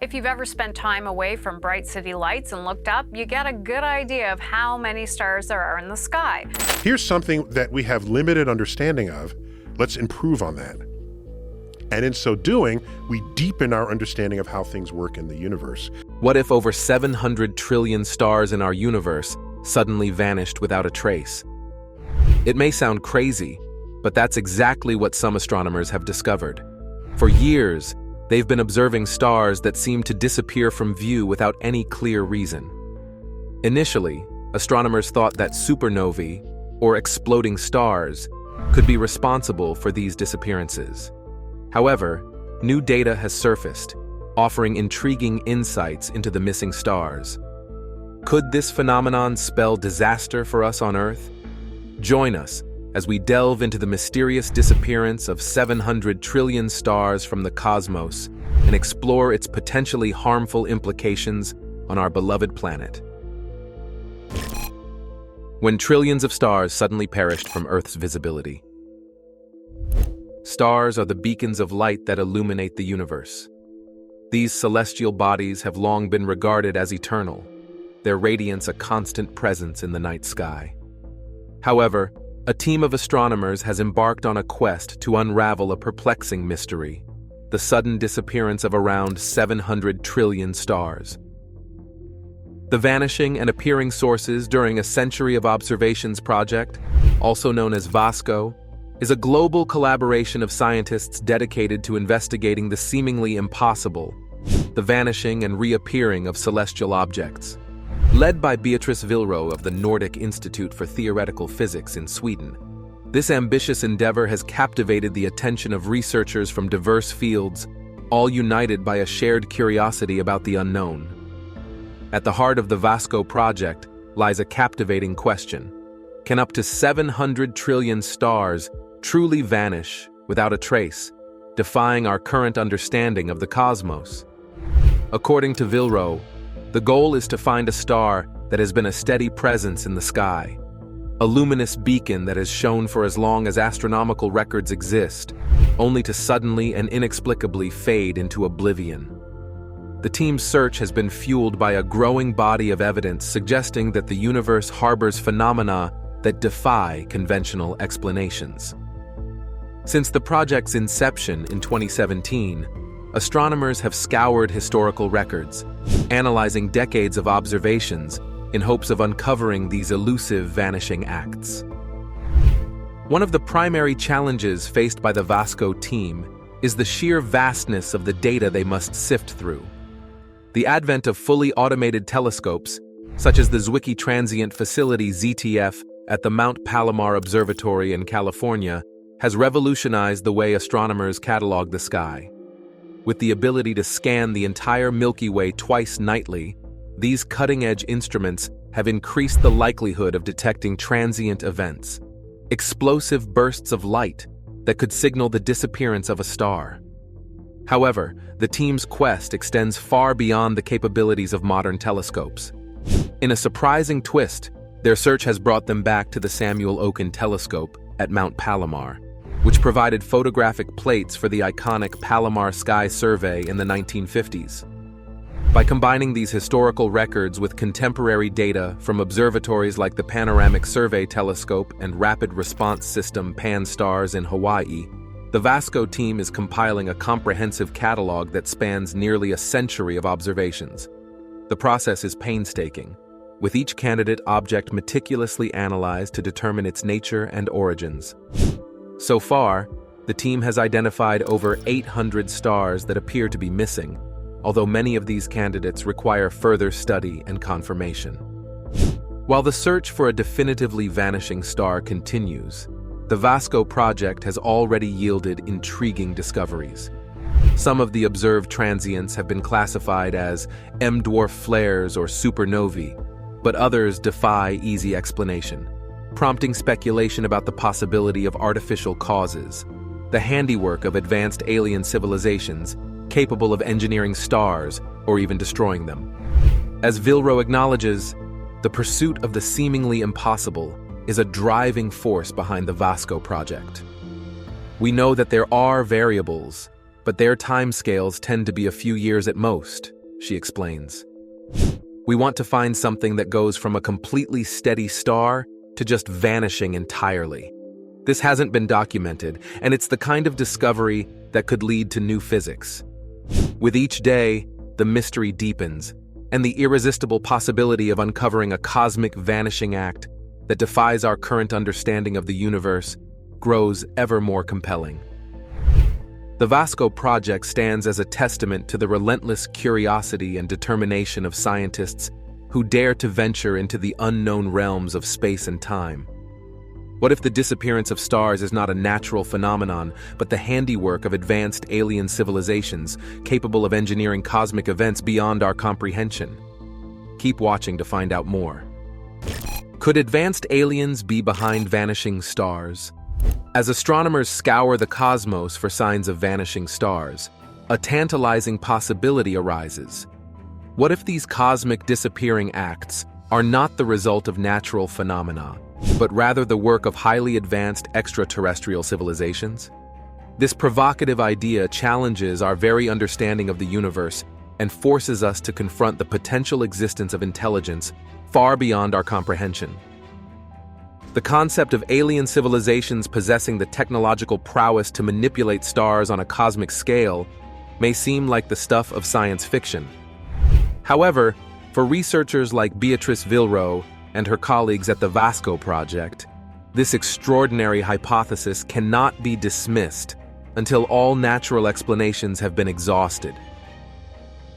If you've ever spent time away from bright city lights and looked up, you get a good idea of how many stars there are in the sky. Here's something that we have limited understanding of. Let's improve on that. And in so doing, we deepen our understanding of how things work in the universe. What if over 700 trillion stars in our universe suddenly vanished without a trace? It may sound crazy, but that's exactly what some astronomers have discovered. For years, they've been observing stars that seem to disappear from view without any clear reason. Initially, astronomers thought that supernovae, or exploding stars, could be responsible for these disappearances. However, new data has surfaced, offering intriguing insights into the missing stars. Could this phenomenon spell disaster for us on Earth? Join us as we delve into the mysterious disappearance of 700 trillion stars from the cosmos and explore its potentially harmful implications on our beloved planet. When trillions of stars suddenly perished from Earth's visibility. Stars are the beacons of light that illuminate the universe. These celestial bodies have long been regarded as eternal, their radiance a constant presence in the night sky. However, a team of astronomers has embarked on a quest to unravel a perplexing mystery: the sudden disappearance of around 700 trillion stars. The Vanishing and Appearing Sources during a Century of Observations project, also known as Vasco, is a global collaboration of scientists dedicated to investigating the seemingly impossible, the vanishing and reappearing of celestial objects. Led by Beatrice Vilro of the Nordic Institute for Theoretical Physics in Sweden, this ambitious endeavor has captivated the attention of researchers from diverse fields, all united by a shared curiosity about the unknown. At the heart of the Vasco Project lies a captivating question: can up to 700 trillion stars truly vanish without a trace, defying our current understanding of the cosmos? According to Vilro, the goal is to find a star that has been a steady presence in the sky, a luminous beacon that has shone for as long as astronomical records exist, only to suddenly and inexplicably fade into oblivion. The team's search has been fueled by a growing body of evidence suggesting that the universe harbors phenomena that defy conventional explanations. Since the project's inception in 2017, astronomers have scoured historical records, analyzing decades of observations in hopes of uncovering these elusive vanishing acts. One of the primary challenges faced by the Vasco team is the sheer vastness of the data they must sift through. The advent of fully automated telescopes, such as the Zwicky Transient Facility ZTF at the Mount Palomar Observatory in California, has revolutionized the way astronomers catalog the sky. With the ability to scan the entire Milky Way twice nightly, these cutting-edge instruments have increased the likelihood of detecting transient events, explosive bursts of light that could signal the disappearance of a star. However, the team's quest extends far beyond the capabilities of modern telescopes. In a surprising twist, their search has brought them back to the Samuel Oken telescope at Mount Palomar, which provided photographic plates for the iconic Palomar Sky Survey in the 1950s. By combining these historical records with contemporary data from observatories like the Panoramic Survey Telescope and Rapid Response System Pan-STARRS in Hawaii, the Vasco team is compiling a comprehensive catalog that spans nearly a century of observations. The process is painstaking, with each candidate object meticulously analyzed to determine its nature and origins. So far, the team has identified over 800 stars that appear to be missing, although many of these candidates require further study and confirmation. While the search for a definitively vanishing star continues, the Vasco Project has already yielded intriguing discoveries. Some of the observed transients have been classified as M-dwarf flares or supernovae, but others defy easy explanation, prompting speculation about the possibility of artificial causes, the handiwork of advanced alien civilizations capable of engineering stars or even destroying them. As Vilro acknowledges, the pursuit of the seemingly impossible is a driving force behind the Vasco Project. We know that there are variables, but their timescales tend to be a few years at most, she explains. We want to find something that goes from a completely steady star to just vanishing entirely. This hasn't been documented, and it's the kind of discovery that could lead to new physics. With each day, the mystery deepens, and the irresistible possibility of uncovering a cosmic vanishing act that defies our current understanding of the universe grows ever more compelling. The Vasco Project stands as a testament to the relentless curiosity and determination of scientists who dare to venture into the unknown realms of space and time. What if the disappearance of stars is not a natural phenomenon, but the handiwork of advanced alien civilizations capable of engineering cosmic events beyond our comprehension? Keep watching to find out more. Could advanced aliens be behind vanishing stars? As astronomers scour the cosmos for signs of vanishing stars, a tantalizing possibility arises. What if these cosmic disappearing acts are not the result of natural phenomena, but rather the work of highly advanced extraterrestrial civilizations? This provocative idea challenges our very understanding of the universe and forces us to confront the potential existence of intelligence far beyond our comprehension. The concept of alien civilizations possessing the technological prowess to manipulate stars on a cosmic scale may seem like the stuff of science fiction. However, for researchers like Beatrice Villeroy and her colleagues at the Vasco Project, this extraordinary hypothesis cannot be dismissed until all natural explanations have been exhausted.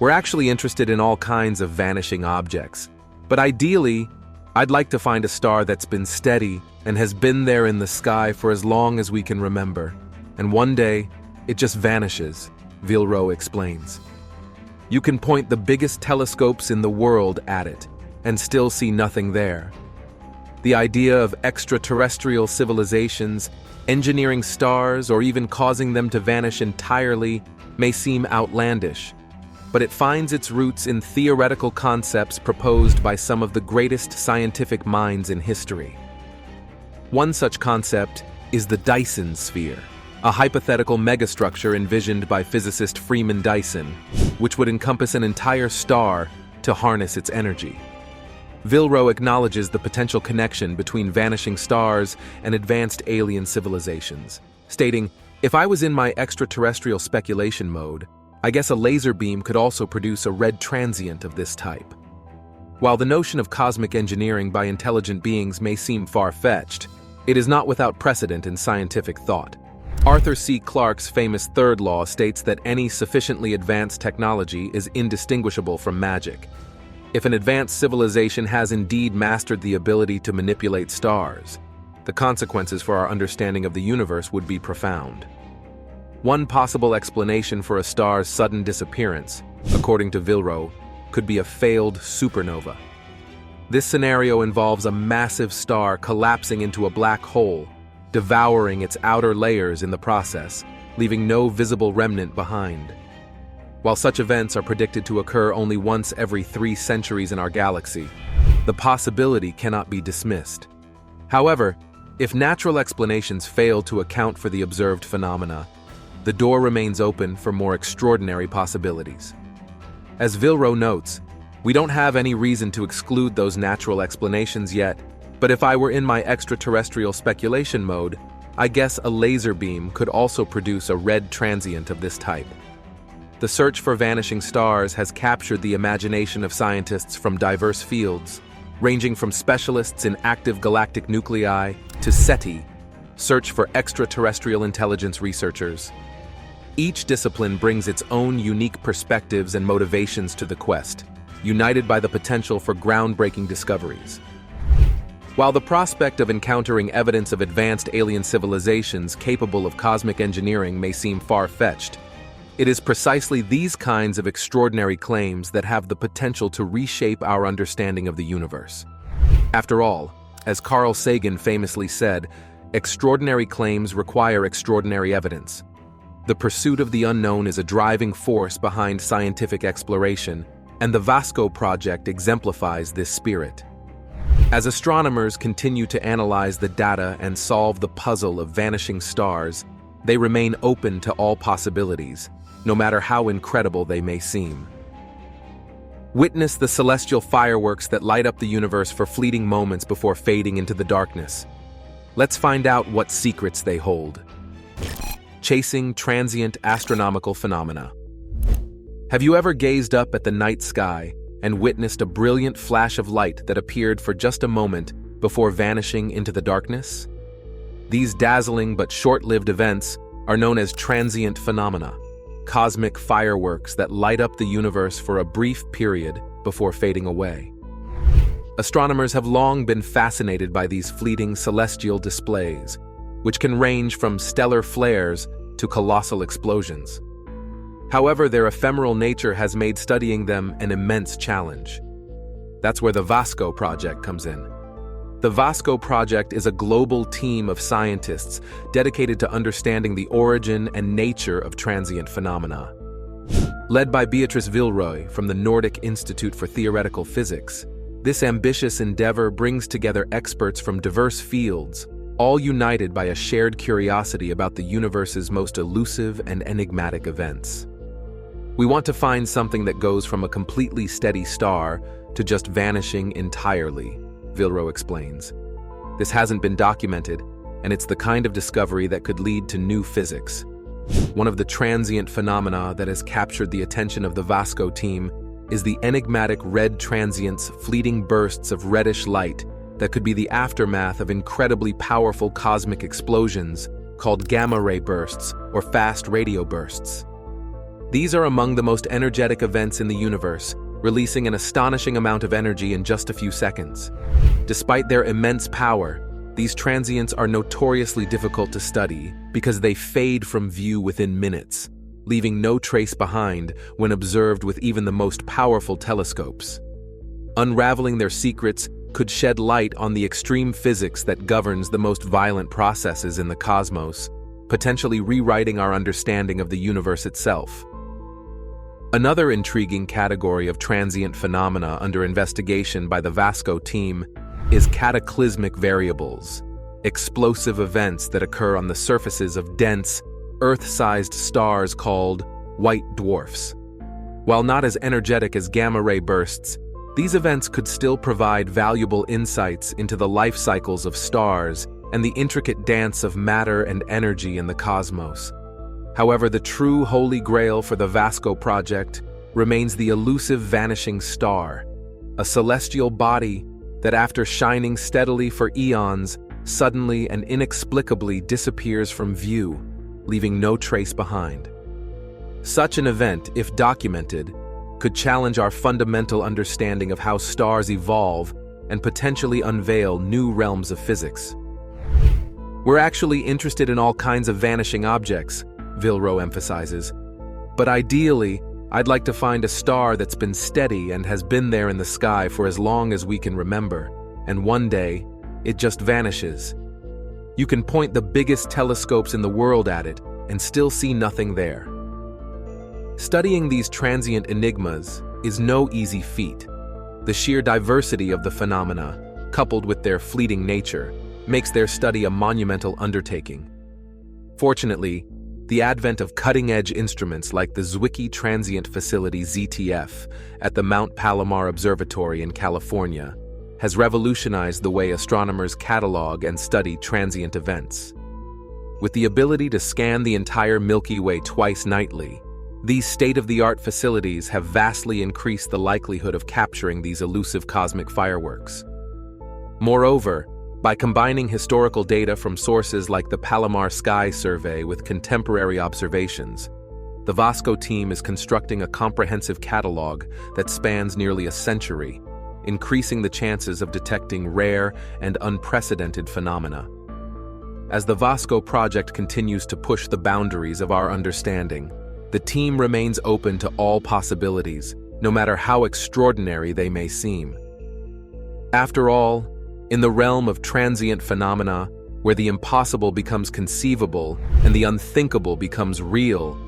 We're actually interested in all kinds of vanishing objects, but ideally, I'd like to find a star that's been steady and has been there in the sky for as long as we can remember, and one day, it just vanishes, Villeroy explains. You can point the biggest telescopes in the world at it, and still see nothing there. The idea of extraterrestrial civilizations engineering stars or even causing them to vanish entirely may seem outlandish, but it finds its roots in theoretical concepts proposed by some of the greatest scientific minds in history. One such concept is the Dyson sphere, a hypothetical megastructure envisioned by physicist Freeman Dyson, which would encompass an entire star to harness its energy. Villeroy acknowledges the potential connection between vanishing stars and advanced alien civilizations, stating, "If I was in my extraterrestrial speculation mode, I guess a laser beam could also produce a red transient of this type." While the notion of cosmic engineering by intelligent beings may seem far-fetched, it is not without precedent in scientific thought. Arthur C. Clarke's famous third law states that any sufficiently advanced technology is indistinguishable from magic. If an advanced civilization has indeed mastered the ability to manipulate stars, the consequences for our understanding of the universe would be profound. One possible explanation for a star's sudden disappearance, according to Villeroy, could be a failed supernova. This scenario involves a massive star collapsing into a black hole, devouring its outer layers in the process, leaving no visible remnant behind. While such events are predicted to occur only once every 3 centuries in our galaxy, the possibility cannot be dismissed. However, if natural explanations fail to account for the observed phenomena, the door remains open for more extraordinary possibilities. As Villeroy notes, we don't have any reason to exclude those natural explanations yet, but if I were in my extraterrestrial speculation mode, I guess a laser beam could also produce a red transient of this type. The search for vanishing stars has captured the imagination of scientists from diverse fields, ranging from specialists in active galactic nuclei to SETI, search for extraterrestrial intelligence researchers. Each discipline brings its own unique perspectives and motivations to the quest, united by the potential for groundbreaking discoveries. While the prospect of encountering evidence of advanced alien civilizations capable of cosmic engineering may seem far-fetched, it is precisely these kinds of extraordinary claims that have the potential to reshape our understanding of the universe. After all, as Carl Sagan famously said, extraordinary claims require extraordinary evidence. The pursuit of the unknown is a driving force behind scientific exploration, and the Vasco Project exemplifies this spirit. As astronomers continue to analyze the data and solve the puzzle of vanishing stars, they remain open to all possibilities, no matter how incredible they may seem. Witness the celestial fireworks that light up the universe for fleeting moments before fading into the darkness. Let's find out what secrets they hold. Chasing transient astronomical phenomena. Have you ever gazed up at the night sky and witnessed a brilliant flash of light that appeared for just a moment before vanishing into the darkness? These dazzling but short-lived events are known as transient phenomena, cosmic fireworks that light up the universe for a brief period before fading away. Astronomers have long been fascinated by these fleeting celestial displays, which can range from stellar flares to colossal explosions. However, their ephemeral nature has made studying them an immense challenge. That's where the Vasco Project comes in. The Vasco Project is a global team of scientists dedicated to understanding the origin and nature of transient phenomena. Led by Beatrice Villeroy from the Nordic Institute for Theoretical Physics, this ambitious endeavor brings together experts from diverse fields, all united by a shared curiosity about the universe's most elusive and enigmatic events. We want to find something that goes from a completely steady star to just vanishing entirely, Villeroy explains. This hasn't been documented, and it's the kind of discovery that could lead to new physics. One of the transient phenomena that has captured the attention of the Vasco team is the enigmatic red transients, fleeting bursts of reddish light that could be the aftermath of incredibly powerful cosmic explosions called gamma-ray bursts or fast radio bursts. These are among the most energetic events in the universe, releasing an astonishing amount of energy in just a few seconds. Despite their immense power, these transients are notoriously difficult to study because they fade from view within minutes, leaving no trace behind when observed with even the most powerful telescopes. Unraveling their secrets could shed light on the extreme physics that governs the most violent processes in the cosmos, potentially rewriting our understanding of the universe itself. Another intriguing category of transient phenomena under investigation by the Vasco team is cataclysmic variables, explosive events that occur on the surfaces of dense, Earth-sized stars called white dwarfs. While not as energetic as gamma-ray bursts, these events could still provide valuable insights into the life cycles of stars and the intricate dance of matter and energy in the cosmos. However, the true holy grail for the Vasco Project remains the elusive vanishing star, a celestial body that after shining steadily for eons, suddenly and inexplicably disappears from view, leaving no trace behind. Such an event, if documented, could challenge our fundamental understanding of how stars evolve and potentially unveil new realms of physics. We're actually interested in all kinds of vanishing objects, Villeroy emphasizes. But ideally, I'd like to find a star that's been steady and has been there in the sky for as long as we can remember, and one day, it just vanishes. You can point the biggest telescopes in the world at it and still see nothing there. Studying these transient enigmas is no easy feat. The sheer diversity of the phenomena, coupled with their fleeting nature, makes their study a monumental undertaking. Fortunately, the advent of cutting-edge instruments like the Zwicky Transient Facility ZTF at the Mount Palomar Observatory in California has revolutionized the way astronomers catalog and study transient events. With the ability to scan the entire Milky Way twice nightly, these state-of-the-art facilities have vastly increased the likelihood of capturing these elusive cosmic fireworks. Moreover, by combining historical data from sources like the Palomar Sky Survey with contemporary observations, the Vasco team is constructing a comprehensive catalog that spans nearly a century, increasing the chances of detecting rare and unprecedented phenomena. As the Vasco Project continues to push the boundaries of our understanding, the team remains open to all possibilities, no matter how extraordinary they may seem. After all, in the realm of transient phenomena, where the impossible becomes conceivable and the unthinkable becomes real,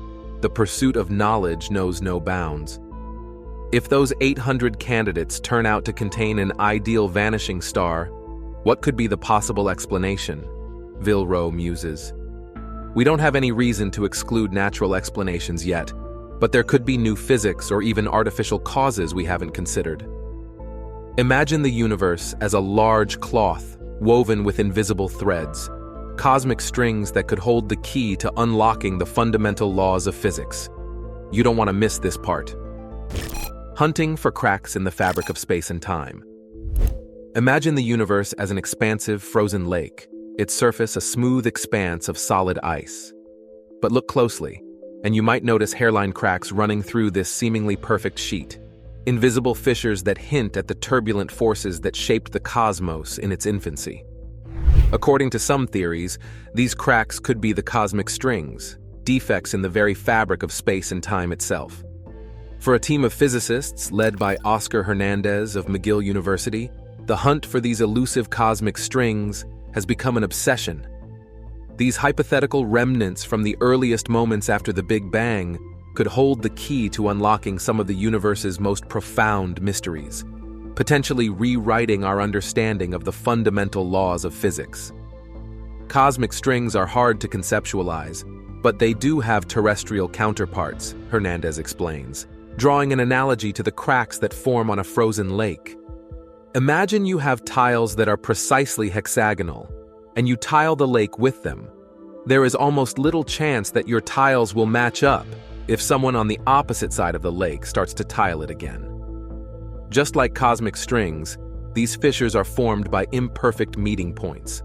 the pursuit of knowledge knows no bounds. If those 800 candidates turn out to contain an ideal vanishing star, what could be the possible explanation? Villeroy muses. We don't have any reason to exclude natural explanations yet, but there could be new physics or even artificial causes we haven't considered. Imagine the universe as a large cloth woven with invisible threads, cosmic strings that could hold the key to unlocking the fundamental laws of physics. You don't want to miss this part. Hunting for cracks in the fabric of space and time. Imagine the universe as an expansive, frozen lake, its surface a smooth expanse of solid ice. But look closely, and you might notice hairline cracks running through this seemingly perfect sheet, invisible fissures that hint at the turbulent forces that shaped the cosmos in its infancy. According to some theories, these cracks could be the cosmic strings, defects in the very fabric of space and time itself. For a team of physicists led by Oscar Hernandez of McGill University, the hunt for these elusive cosmic strings has become an obsession. These hypothetical remnants from the earliest moments after the Big Bang could hold the key to unlocking some of the universe's most profound mysteries, potentially rewriting our understanding of the fundamental laws of physics. Cosmic strings are hard to conceptualize, but they do have terrestrial counterparts, Hernandez explains, drawing an analogy to the cracks that form on a frozen lake. Imagine you have tiles that are precisely hexagonal, and you tile the lake with them. There is almost little chance that your tiles will match up if someone on the opposite side of the lake starts to tile it again. Just like cosmic strings, these fissures are formed by imperfect meeting points.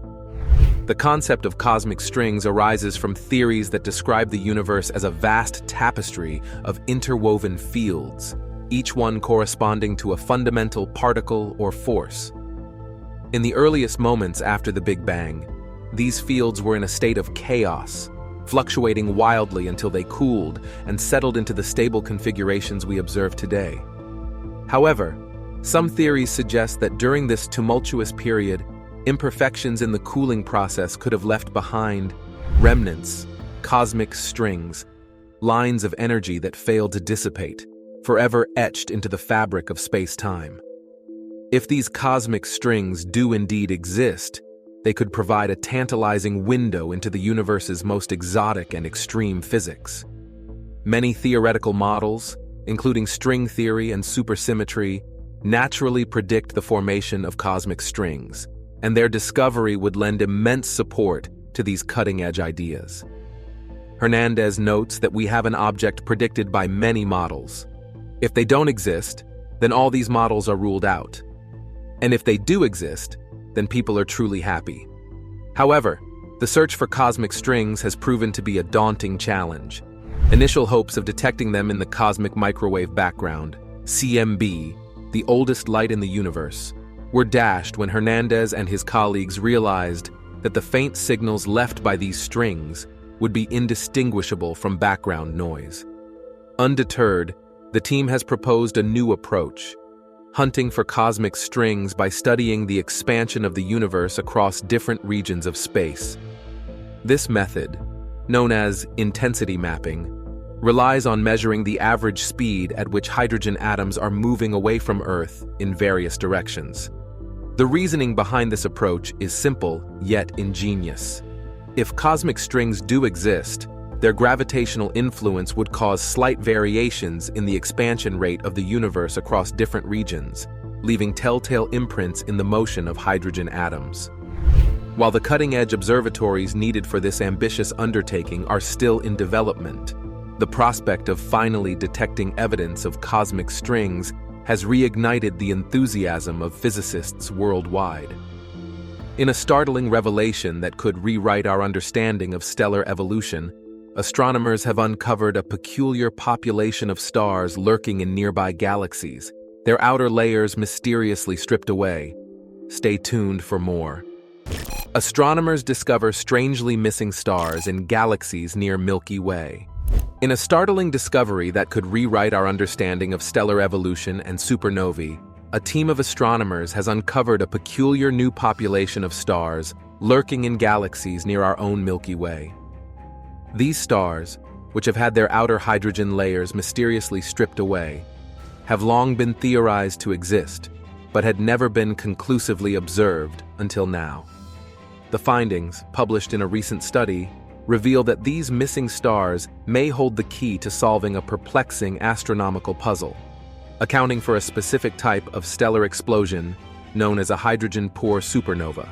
The concept of cosmic strings arises from theories that describe the universe as a vast tapestry of interwoven fields, each one corresponding to a fundamental particle or force. In the earliest moments after the Big Bang, these fields were in a state of chaos, fluctuating wildly until they cooled and settled into the stable configurations we observe today. However, some theories suggest that during this tumultuous period, imperfections in the cooling process could have left behind remnants, cosmic strings, lines of energy that failed to dissipate, forever etched into the fabric of space-time. If these cosmic strings do indeed exist, they could provide a tantalizing window into the universe's most exotic and extreme physics. Many theoretical models, including string theory and supersymmetry, naturally predict the formation of cosmic strings, and their discovery would lend immense support to these cutting-edge ideas. Hernandez notes that we have an object predicted by many models. If they don't exist, then all these models are ruled out. And if they do exist, then people are truly happy. However, the search for cosmic strings has proven to be a daunting challenge. Initial hopes of detecting them in the cosmic microwave background, CMB, the oldest light in the universe, were dashed when Hernandez and his colleagues realized that the faint signals left by these strings would be indistinguishable from background noise. Undeterred, the team has proposed a new approach, hunting for cosmic strings by studying the expansion of the universe across different regions of space. This method, known as intensity mapping, relies on measuring the average speed at which hydrogen atoms are moving away from Earth in various directions. The reasoning behind this approach is simple yet ingenious. If cosmic strings do exist, their gravitational influence would cause slight variations in the expansion rate of the universe across different regions, leaving telltale imprints in the motion of hydrogen atoms. While the cutting-edge observatories needed for this ambitious undertaking are still in development, the prospect of finally detecting evidence of cosmic strings has reignited the enthusiasm of physicists worldwide. In a startling revelation that could rewrite our understanding of stellar evolution, astronomers have uncovered a peculiar population of stars lurking in nearby galaxies, their outer layers mysteriously stripped away. Stay tuned for more. Astronomers discover strangely missing stars in galaxies near Milky Way. In a startling discovery that could rewrite our understanding of stellar evolution and supernovae, a team of astronomers has uncovered a peculiar new population of stars lurking in galaxies near our own Milky Way. These stars, which have had their outer hydrogen layers mysteriously stripped away, have long been theorized to exist, but had never been conclusively observed until now. The findings, published in a recent study, reveal that these missing stars may hold the key to solving a perplexing astronomical puzzle, accounting for a specific type of stellar explosion known as a hydrogen-poor supernova.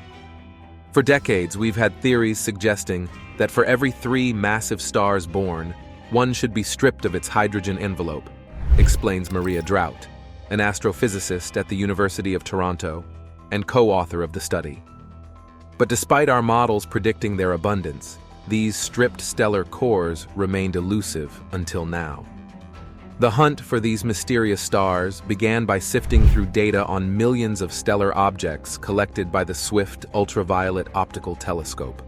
For decades, we've had theories suggesting that for every 3 massive stars born, one should be stripped of its hydrogen envelope, explains Maria Drought, an astrophysicist at the University of Toronto and co-author of the study. But despite our models predicting their abundance, these stripped stellar cores remained elusive until now. The hunt for these mysterious stars began by sifting through data on millions of stellar objects collected by the Swift Ultraviolet Optical Telescope.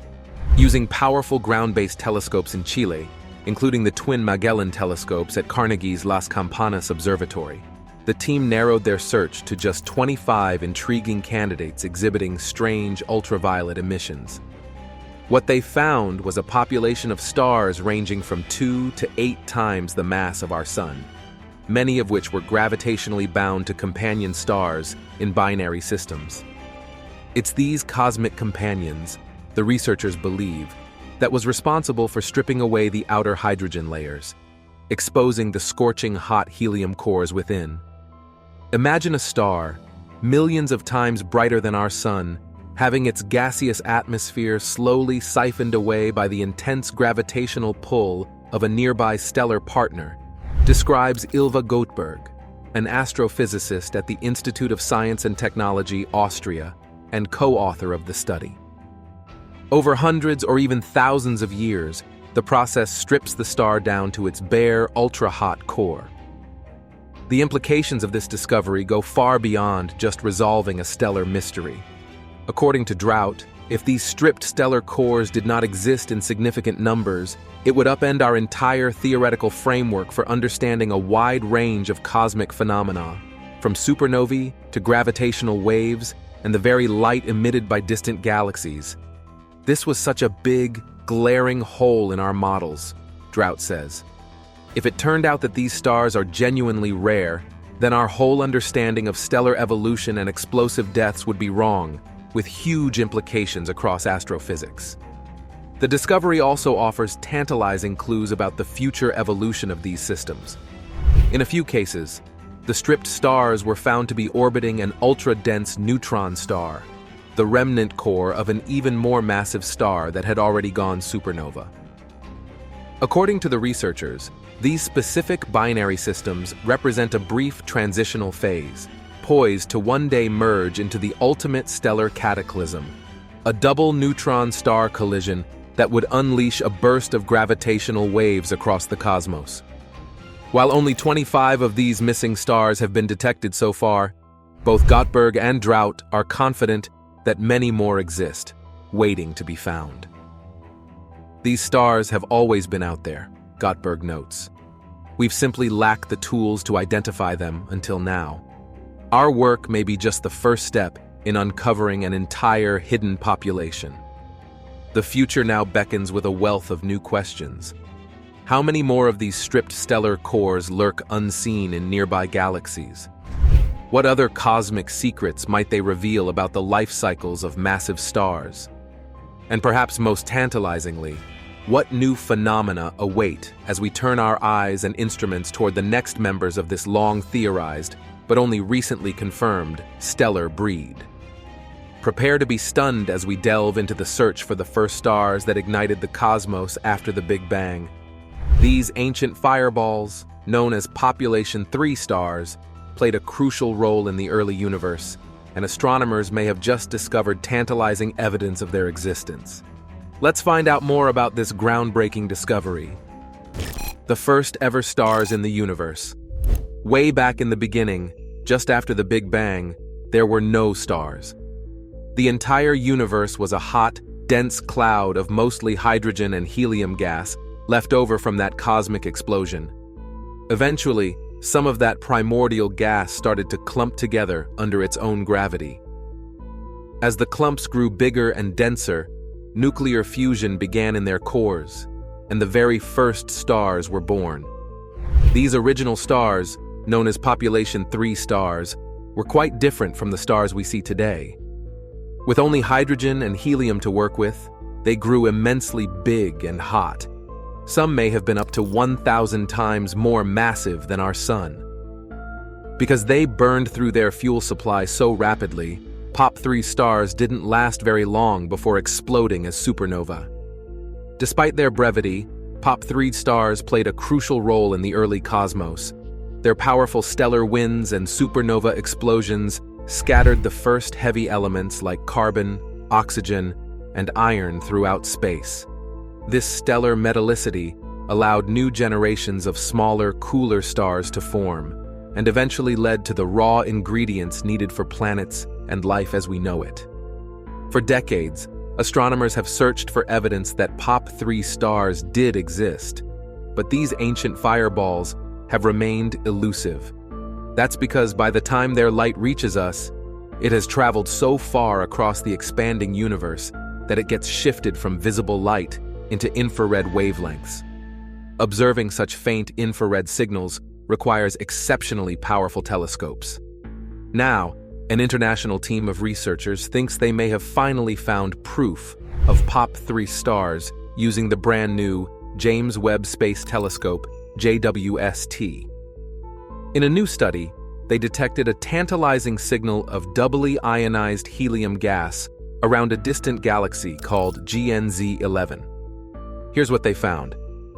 Using powerful ground-based telescopes in Chile, including the twin Magellan telescopes at Carnegie's Las Campanas Observatory, the team narrowed their search to just 25 intriguing candidates exhibiting strange ultraviolet emissions. What they found was a population of stars ranging from 2 to 8 times the mass of our Sun, many of which were gravitationally bound to companion stars in binary systems. It's these cosmic companions, the researchers believe, that was responsible for stripping away the outer hydrogen layers, exposing the scorching hot helium cores within. Imagine a star, millions of times brighter than our Sun, having its gaseous atmosphere slowly siphoned away by the intense gravitational pull of a nearby stellar partner, describes Ylva Goldberg, an astrophysicist at the Institute of Science and Technology, Austria, and co-author of the study. Over hundreds or even thousands of years, the process strips the star down to its bare, ultra-hot core. The implications of this discovery go far beyond just resolving a stellar mystery. According to Drought, if these stripped stellar cores did not exist in significant numbers, it would upend our entire theoretical framework for understanding a wide range of cosmic phenomena, from supernovae to gravitational waves and the very light emitted by distant galaxies. This was such a big, glaring hole in our models, Drought says. If it turned out that these stars are genuinely rare, then our whole understanding of stellar evolution and explosive deaths would be wrong, with huge implications across astrophysics. The discovery also offers tantalizing clues about the future evolution of these systems. In a few cases, the stripped stars were found to be orbiting an ultra-dense neutron star, the remnant core of an even more massive star that had already gone supernova. According to the researchers, these specific binary systems represent a brief transitional phase, poised to one day merge into the ultimate stellar cataclysm, a double neutron star collision that would unleash a burst of gravitational waves across the cosmos. While only 25 of these missing stars have been detected so far, both Gottberg and Drought are confident that many more exist, waiting to be found. These stars have always been out there, Gottberg notes. We've simply lacked the tools to identify them until now. Our work may be just the first step in uncovering an entire hidden population. The future now beckons with a wealth of new questions. How many more of these stripped stellar cores lurk unseen in nearby galaxies? What other cosmic secrets might they reveal about the life cycles of massive stars? And perhaps most tantalizingly, what new phenomena await as we turn our eyes and instruments toward the next members of this long theorized, but only recently confirmed, stellar breed? Prepare to be stunned as we delve into the search for the first stars that ignited the cosmos after the Big Bang. These ancient fireballs, known as Population 3 stars, played a crucial role in the early universe, and astronomers may have just discovered tantalizing evidence of their existence. Let's find out more about this groundbreaking discovery. The first ever stars in the universe. Way back in the beginning, just after the Big Bang, there were no stars. The entire universe was a hot, dense cloud of mostly hydrogen and helium gas left over from that cosmic explosion. Eventually, some of that primordial gas started to clump together under its own gravity. As the clumps grew bigger and denser, nuclear fusion began in their cores, and the very first stars were born. These original stars, known as Population 3 stars, were quite different from the stars we see today. With only hydrogen and helium to work with, they grew immensely big and hot. Some may have been up to 1,000 times more massive than our Sun. Because they burned through their fuel supply so rapidly, POP3 stars didn't last very long before exploding as supernova. Despite their brevity, POP3 stars played a crucial role in the early cosmos. Their powerful stellar winds and supernova explosions scattered the first heavy elements like carbon, oxygen, and iron throughout space. This stellar metallicity allowed new generations of smaller, cooler stars to form, and eventually led to the raw ingredients needed for planets and life as we know it. For decades, astronomers have searched for evidence that POP3 stars did exist, but these ancient fireballs have remained elusive. That's because by the time their light reaches us, it has traveled so far across the expanding universe that it gets shifted from visible light into infrared wavelengths. Observing such faint infrared signals requires exceptionally powerful telescopes. Now, an international team of researchers thinks they may have finally found proof of POP3 stars using the brand new James Webb Space Telescope, JWST. In a new study, they detected a tantalizing signal of doubly ionized helium gas around a distant galaxy called GNZ11. Here's what they found.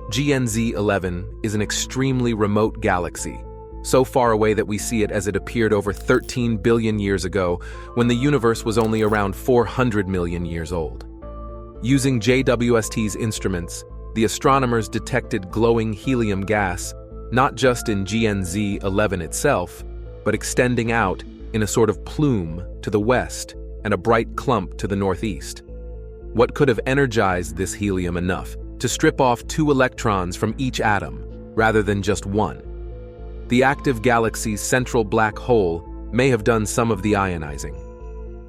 GNZ11 is an extremely remote galaxy, so far away that we see it as it appeared over 13 billion years ago when the universe was only around 400 million years old. Using JWST's instruments, the astronomers detected glowing helium gas, not just in GNZ11 itself, but extending out in a sort of plume to the west and a bright clump to the northeast. What could have energized this helium enough to strip off 2 electrons from each atom, rather than just 1? The active galaxy's central black hole may have done some of the ionizing.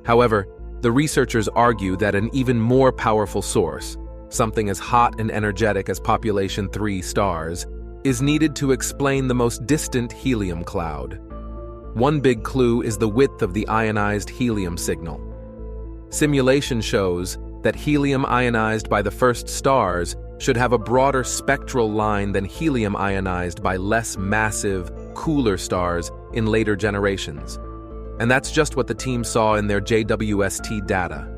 However, the researchers argue that an even more powerful source, something as hot and energetic as population 3 stars, is needed to explain the most distant helium cloud. One big clue is the width of the ionized helium signal. Simulation shows that helium ionized by the first stars should have a broader spectral line than helium ionized by less massive, cooler stars in later generations. And that's just what the team saw in their JWST data.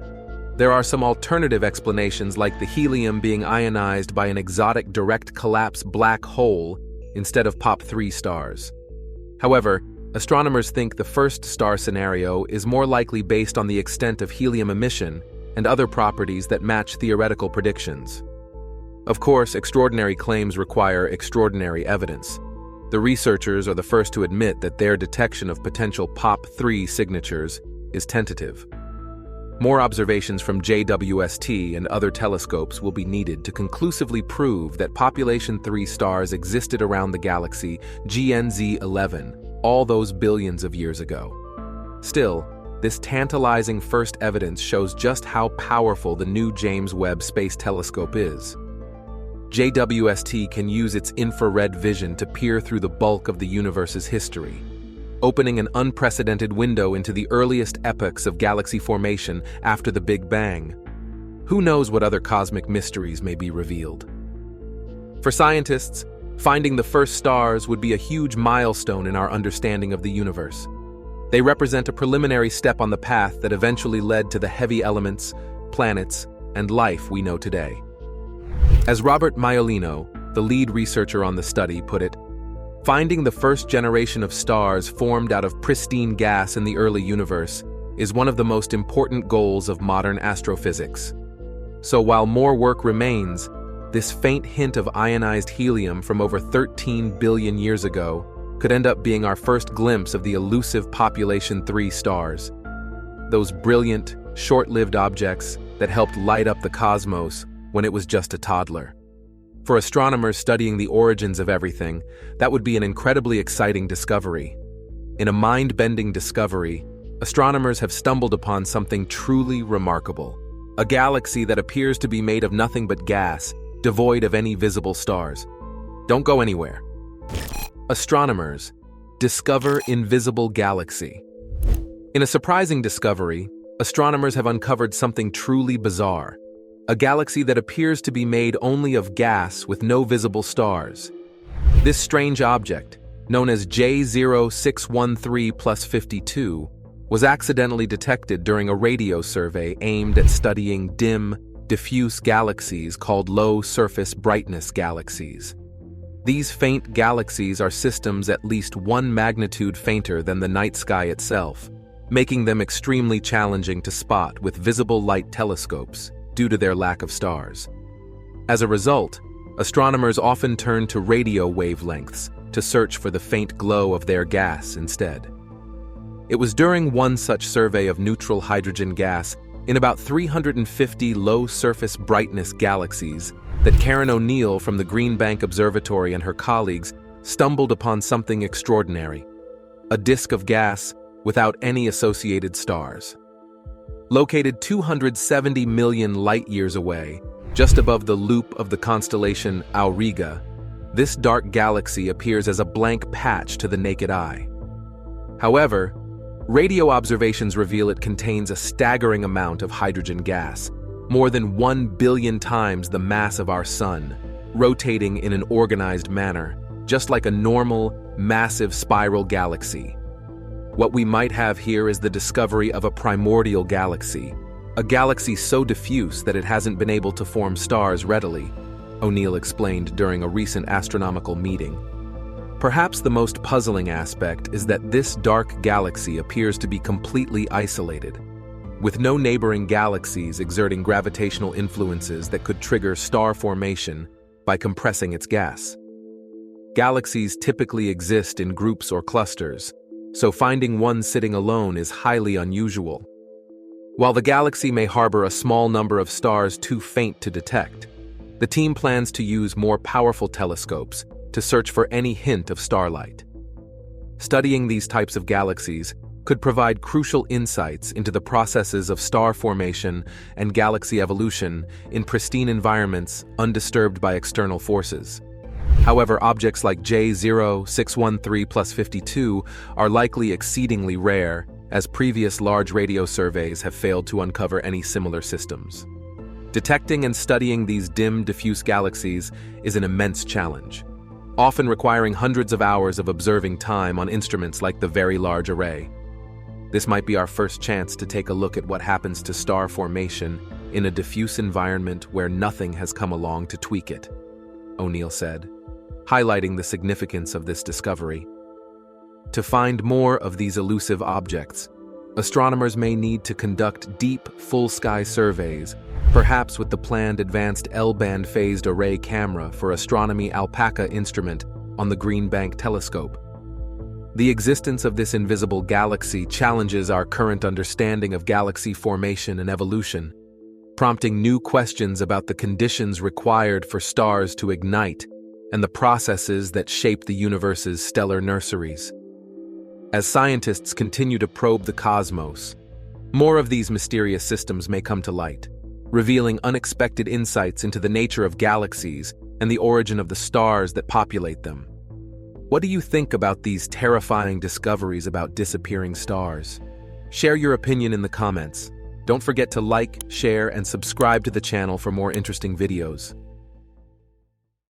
There are some alternative explanations, like the helium being ionized by an exotic direct collapse black hole instead of POP3 stars. However, astronomers think the first star scenario is more likely based on the extent of helium emission and other properties that match theoretical predictions. Of course, extraordinary claims require extraordinary evidence. The researchers are the first to admit that their detection of potential POP3 signatures is tentative. More observations from JWST and other telescopes will be needed to conclusively prove that population 3 stars existed around the galaxy GNZ11 all those billions of years ago. Still, this tantalizing first evidence shows just how powerful the new James Webb Space Telescope is. JWST can use its infrared vision to peer through the bulk of the universe's history, opening an unprecedented window into the earliest epochs of galaxy formation after the Big Bang. Who knows what other cosmic mysteries may be revealed? For scientists, finding the first stars would be a huge milestone in our understanding of the universe. They represent a preliminary step on the path that eventually led to the heavy elements, planets, and life we know today. As Robert Maiolino, the lead researcher on the study, put it, finding the first generation of stars formed out of pristine gas in the early universe is one of the most important goals of modern astrophysics. So while more work remains, this faint hint of ionized helium from over 13 billion years ago could end up being our first glimpse of the elusive population 3 stars. Those brilliant, short-lived objects that helped light up the cosmos when it was just a toddler. For astronomers studying the origins of everything, that would be an incredibly exciting discovery. In a mind-bending discovery, astronomers have stumbled upon something truly remarkable. A galaxy that appears to be made of nothing but gas, devoid of any visible stars. Don't go anywhere. Astronomers discover invisible galaxy. In a surprising discovery, astronomers have uncovered something truly bizarre. a galaxy that appears to be made only of gas with no visible stars. This strange object, known as J0613+52, was accidentally detected during a radio survey aimed at studying dim, diffuse galaxies called low-surface brightness galaxies. These faint galaxies are systems at least 1 magnitude fainter than the night sky itself, making them extremely challenging to spot with visible light telescopes due to their lack of stars. As a result, astronomers often turn to radio wavelengths to search for the faint glow of their gas instead. It was during one such survey of neutral hydrogen gas in about 350 low-surface brightness galaxies that Karen O'Neill from the Green Bank Observatory and her colleagues stumbled upon something extraordinary: a disk of gas without any associated stars. Located 270 million light-years away, just above the loop of the constellation Auriga, this dark galaxy appears as a blank patch to the naked eye. However, radio observations reveal it contains a staggering amount of hydrogen gas, more than 1 billion times the mass of our Sun, rotating in an organized manner, just like a normal, massive spiral galaxy. What we might have here is the discovery of a primordial galaxy, a galaxy so diffuse that it hasn't been able to form stars readily, O'Neill explained during a recent astronomical meeting. Perhaps the most puzzling aspect is that this dark galaxy appears to be completely isolated, with no neighboring galaxies exerting gravitational influences that could trigger star formation by compressing its gas. Galaxies typically exist in groups or clusters, so finding one sitting alone is highly unusual. While the galaxy may harbor a small number of stars too faint to detect, the team plans to use more powerful telescopes to search for any hint of starlight. Studying these types of galaxies could provide crucial insights into the processes of star formation and galaxy evolution in pristine environments undisturbed by external forces. However, objects like J0613+52 are likely exceedingly rare, as previous large radio surveys have failed to uncover any similar systems. Detecting and studying these dim, diffuse galaxies is an immense challenge, often requiring hundreds of hours of observing time on instruments like the Very Large Array. This might be our first chance to take a look at what happens to star formation in a diffuse environment where nothing has come along to tweak it, O'Neill said, highlighting the significance of this discovery. To find more of these elusive objects, astronomers may need to conduct deep, full-sky surveys, perhaps with the planned advanced L-band phased array camera for Astronomy Alpaca instrument on the Green Bank telescope. The existence of this invisible galaxy challenges our current understanding of galaxy formation and evolution, prompting new questions about the conditions required for stars to ignite and the processes that shape the universe's stellar nurseries. As scientists continue to probe the cosmos, more of these mysterious systems may come to light, revealing unexpected insights into the nature of galaxies and the origin of the stars that populate them. What do you think about these terrifying discoveries about disappearing stars? Share your opinion in the comments. Don't forget to like, share, and subscribe to the channel for more interesting videos.